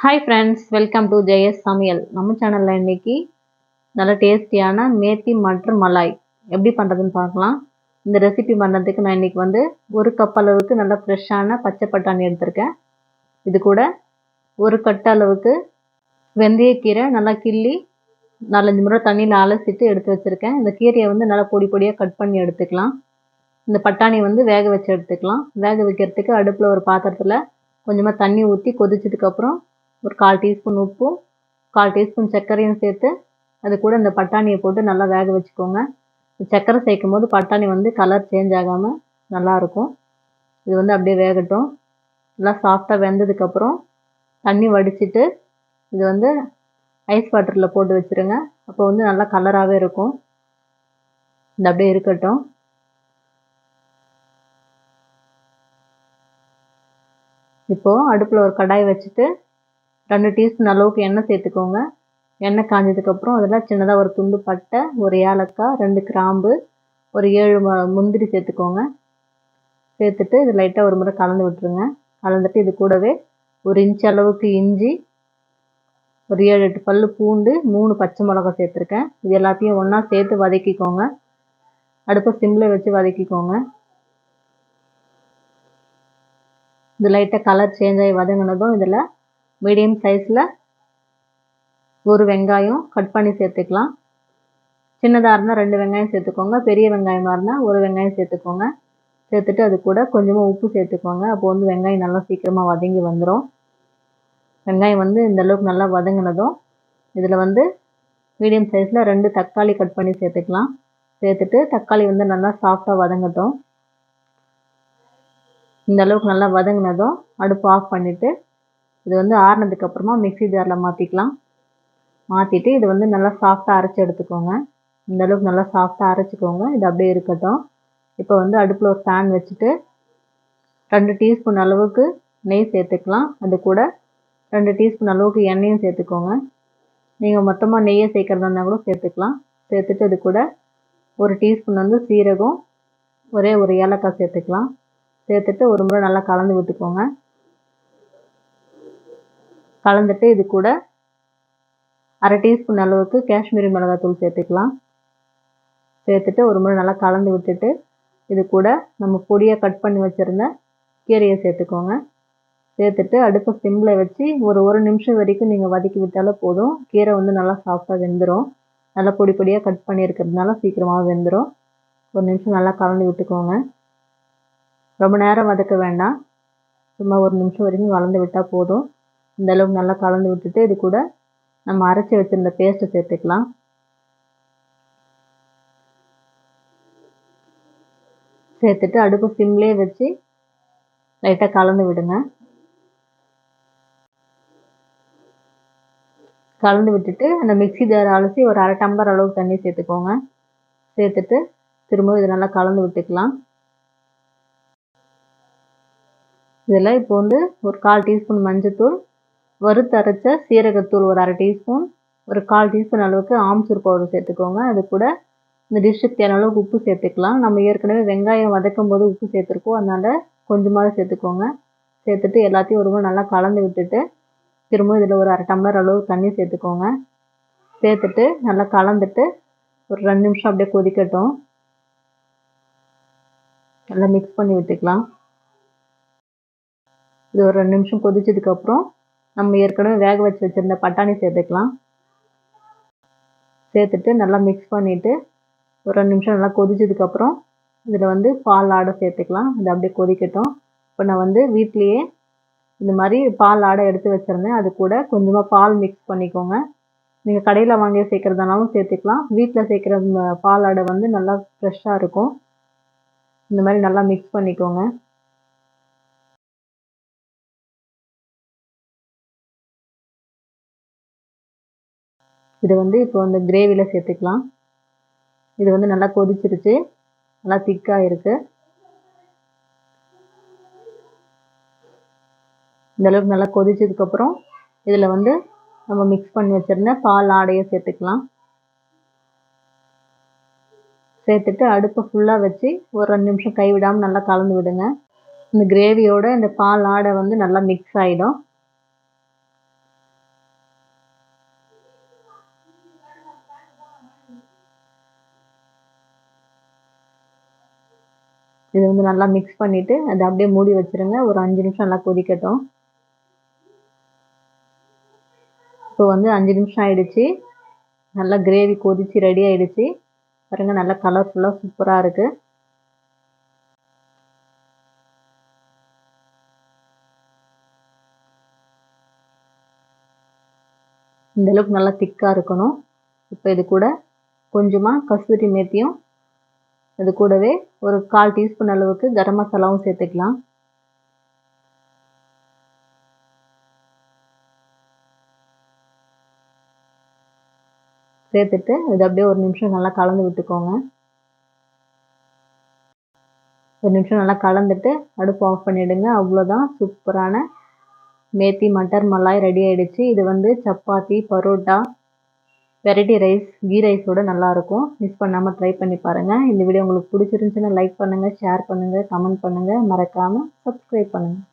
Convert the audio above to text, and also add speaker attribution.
Speaker 1: Hi friends, welcome to Jayas சமையல். நம்ம சேனலில் இன்றைக்கி நல்ல டேஸ்டியான மேத்தி மட்டர் மலாய் எப்படி பண்ணுறதுன்னு பார்க்கலாம். இந்த ரெசிபி பண்ணுறதுக்கு நான் இன்றைக்கி ஒரு கப் அளவுக்கு நல்ல ஃப்ரெஷ்ஷான பச்சை பட்டாணி எடுத்திருக்கேன். இது கூட ஒரு கட்டு அளவுக்கு வெந்தயக்கீரை நல்லா கிள்ளி 4-5 முறை தண்ணியில் அலசிட்டு எடுத்து வச்சுருக்கேன். இந்த கீரையை நல்லா பொடி பொடியாக கட் பண்ணி எடுத்துக்கலாம். இந்த பட்டாணி வேக வச்சு எடுத்துக்கலாம். வேக வைக்கிறதுக்கு அடுப்பில் ஒரு பாத்திரத்தில் கொஞ்சமாக தண்ணி ஊற்றி கொதிச்சதுக்கப்புறம் ஒரு 1/4 டீஸ்பூன் உப்பும் 1/4 டீஸ்பூன் சர்க்கரையும் சேர்த்து அது கூட இந்த பட்டாணியை போட்டு நல்லா வேக வச்சுக்கோங்க. சர்க்கரை சேர்க்கும் போது பட்டாணி கலர் சேஞ்ச் ஆகாமல் நல்லாயிருக்கும். இது அப்படியே வேகட்டும். நல்லா சாஃப்டாக வெந்ததுக்கப்புறம் தண்ணி வடிச்சிட்டு இது ஐஸ் வாட்டரில் போட்டு வச்சுருங்க. அப்போ நல்லா கலராகவே இருக்கும். இது அப்படியே இருக்கட்டும். இப்போது அடுப்பில் ஒரு கடாய் வச்சுட்டு 2 டீஸ்பூன் அளவுக்கு எண்ணெய் சேர்த்துக்கோங்க. எண்ணெய் காஞ்சதுக்கப்புறம் அதில் சின்னதாக ஒரு துண்டு பட்டை, ஒரு ஏலக்காய், 2 கிராம்பு, ஒரு 7 முந்திரி சேர்த்துக்கோங்க. சேர்த்துட்டு இது லைட்டாக ஒரு முறை கலந்து விட்டுருங்க. கலந்துட்டு இது கூடவே 1 இன்ச் அளவுக்கு இஞ்சி, ஒரு 7-8 பல் பூண்டு, 3 பச்சை மிளகாய் சேர்த்துருக்கேன். இது எல்லாத்தையும் ஒன்றா சேர்த்து வதக்கிக்கோங்க. அடுப்பை சிம்மில் வச்சு வதக்கிக்கோங்க. இது லைட்டாக கலர் சேஞ்ச் ஆகி வதங்கினதும் இதில் மீடியம் சைஸில் ஒரு வெங்காயம் கட் பண்ணி சேர்த்துக்கலாம். சின்னதாக இருந்தால் 2 வெங்காயம் சேர்த்துக்கோங்க. பெரிய வெங்காயமாக இருந்தால் ஒரு வெங்காயம் சேர்த்துக்கோங்க. சேர்த்துட்டு அது கூட கொஞ்சமாக உப்பு சேர்த்துக்கோங்க. அப்போ வெங்காயம் நல்லா சீக்கிரமாக வதங்கி வந்துடும். வெங்காயம் இந்த அளவுக்கு நல்லா வதங்கினதும் இதில் மீடியம் சைஸில் 2 தக்காளி கட் பண்ணி சேர்த்துக்கலாம். சேர்த்துட்டு தக்காளி நல்லா சாஃப்டாக வதங்கட்டும். இந்த அளவுக்கு நல்லா வதங்கினதும் அடுப்பு ஆஃப் பண்ணிவிட்டு இது ஆறுனதுக்கப்புறமா மிக்ஸி ஜாரில் மாற்றிக்கலாம். மாற்றிட்டு இது நல்லா சாஃப்டாக அரைச்சி எடுத்துக்கோங்க. இந்த அளவுக்கு நல்லா சாஃப்டாக அரைச்சிக்கோங்க. இது அப்படியே இருக்கட்டும். இப்போ அடுப்பில் ஒரு பேன் வச்சுட்டு 2 டீஸ்பூன் அளவுக்கு நெய் சேர்த்துக்கலாம். அது கூட 2 டீஸ்பூன் அளவுக்கு எண்ணெயும் சேர்த்துக்கோங்க. நீங்கள் மொத்தமாக நெய்யை சேர்க்குறதா இருந்தால் கூட சேர்த்துக்கலாம். சேர்த்துட்டு அது கூட 1 டீஸ்பூன் சீரகம், ஒரே ஒரு ஏலக்காய் சேர்த்துக்கலாம். சேர்த்துட்டு ஒரு முறை நல்லா கலந்து விட்டுக்கோங்க. கலந்துட்டு இது கூட 1/2 டீஸ்பூன் அளவுக்கு காஷ்மீரி மிளகாய்த்தூள் சேர்த்துக்கலாம். சேர்த்துட்டு ஒரு முறை நல்லா கலந்து விட்டுட்டு இது கூட நம்ம பொடியாக கட் பண்ணி வச்சுருந்த கீரையை சேர்த்துக்கோங்க. சேர்த்துட்டு அடுப்பை சிம்மில் வச்சு ஒரு நிமிஷம் வரைக்கும் நீங்கள் வதக்கி விட்டாலே போதும். கீரை நல்லா சாஃப்டாக வெந்துடும். நல்லா பொடி பொடியாக கட் பண்ணியிருக்கிறதுனால சீக்கிரமாக வெந்துடும். ஒரு நிமிஷம் நல்லா கலந்து விட்டுக்கோங்க. ரொம்ப நேரம் வதக்க வேண்டாம். சும்மா ஒரு நிமிஷம் வரைக்கும் கலந்து விட்டால் போதும். இந்த அளவுக்கு நல்லா கலந்து விட்டுட்டு இது கூட நம்ம அரைச்சி வச்சுருந்த பேஸ்ட்டை சேர்த்துக்கலாம். சேர்த்துட்டு அடுப்பு சிம்லேயே வச்சு லைட்டாக கலந்து விடுங்க. கலந்து விட்டுட்டு அந்த மிக்ஸி ஜார் அலசி ஒரு 1/2 டம்ளர் அளவுக்கு தண்ணி சேர்த்துக்கோங்க. சேர்த்துட்டு திரும்பவும் இது நல்லா கலந்து விட்டுக்கலாம். இதில் இப்போ ஒரு 1/4 டீஸ்பூன் மஞ்சள்தூள், வறுத்தரைச்ச சீரகத்தூள் ஒரு 1/2 டீஸ்பூன், ஒரு 1/4 டீஸ்பூன் அளவுக்கு ஆம்ச்சூர் பவுடர் சேர்த்துக்கோங்க. அது கூட இந்த டிஷ்ஷுக்கு தேவையான அளவுக்கு உப்பு சேர்த்துக்கலாம். நம்ம ஏற்கனவே வெங்காயம் வதக்கும் போது உப்பு சேர்த்துருக்கோம். அதனால் கொஞ்சமாக சேர்த்துக்கோங்க. சேர்த்துட்டு எல்லாத்தையும் ஒரு முறை நல்லா கலந்து விட்டுட்டு திரும்ப இதில் ஒரு 1/2 டம்ளர் அளவு தண்ணி சேர்த்துக்கோங்க. சேர்த்துட்டு நல்லா கலந்துட்டு ஒரு 2 நிமிஷம் அப்படியே கொதிக்கட்டும். நல்லா மிக்ஸ் பண்ணி விட்டுக்கலாம். இது ஒரு 2 நிமிஷம் கொதிச்சதுக்கப்புறம் நம்ம ஏற்கனவே வேக வச்சு வச்சுருந்த பட்டாணி சேர்த்துக்கலாம். சேர்த்துட்டு நல்லா மிக்ஸ் பண்ணிவிட்டு ஒரு 2 நிமிஷம் நல்லா கொதிச்சதுக்கப்புறம் இதில் பால் ஆடை சேர்த்துக்கலாம். இது அப்படியே கொதிக்கட்டும். இப்போ நான் வீட்லேயே இந்த மாதிரி பால் ஆடை எடுத்து வச்சுருந்தேன். அது கூட கொஞ்சமாக பால் மிக்ஸ் பண்ணிக்கோங்க. நீங்கள் கடையில் வாங்கி சேர்க்குறதுனாலும் சேர்த்துக்கலாம். வீட்டில் சேர்க்குற பால் ஆடை நல்லா ஃப்ரெஷ்ஷாக இருக்கும். இந்த மாதிரி நல்லா மிக்ஸ் பண்ணிக்கோங்க. இது இப்போ இந்த கிரேவியில் சேர்த்துக்கலாம். இது நல்லா கொதிச்சிருச்சு. நல்லா திக்காக இருக்குது. இந்தளவுக்கு நல்லா கொதிச்சதுக்கப்புறம் இதில் நம்ம மிக்ஸ் பண்ணி வச்சுருந்த பால் ஆடையை சேர்த்துக்கலாம். சேர்த்துட்டு அடுப்பை ஃபுல்லாக வச்சு ஒரு 2 நிமிஷம் கைவிடாமல் நல்லா கலந்து விடுங்க. இந்த கிரேவியோட இந்த பால் ஆடை நல்லா மிக்ஸ் ஆகிடும். இது வந்து நல்லா மிக்ஸ் பண்ணிவிட்டு அதை அப்படியே மூடி வச்சுருங்க. ஒரு 5 நிமிஷம் நல்லா கொதிக்கட்டும். இப்போ வந்து 5 நிமிஷம் ஆயிடுச்சு. நல்லா கிரேவி கொதிச்சு ரெடி ஆயிடுச்சு. பாருங்க நல்லா கலர்ஃபுல்லாக சூப்பராக இருக்குது. இந்த அளவுக்கு நல்லா திக்காக இருக்கணும். இப்போ இது கூட கொஞ்சமாக கஸ்தூரி மேத்தியும் இது கூடவே ஒரு 1/4 டீஸ்பூன் அளவுக்கு கரம் மசாலாவும் சேர்த்துக்கலாம். சேர்த்துட்டு இது அப்படியே ஒரு நிமிஷம் நல்லா கலந்து விட்டுக்கோங்க. ஒரு நிமிஷம் நல்லா கலந்துட்டு அடுப்பு ஆஃப் பண்ணிவிடுங்க. அவ்வளோதான், சூப்பரான மேத்தி மட்டர் மலாய் ரெடி ஆயிடுச்சு. இது வந்து சப்பாத்தி, பரோட்டா, வெரைட்டி ரைஸ், கீ ரைஸோட நல்லாயிருக்கும். மிஸ் பண்ணாமல் ட்ரை பண்ணி பாருங்கள். இந்த வீடியோ உங்களுக்கு பிடிச்சிருந்துச்சுன்னா லைக் பண்ணுங்கள், ஷேர் பண்ணுங்கள், கமெண்ட் பண்ணுங்கள். மறக்காமல் சப்ஸ்கிரைப் பண்ணுங்கள்.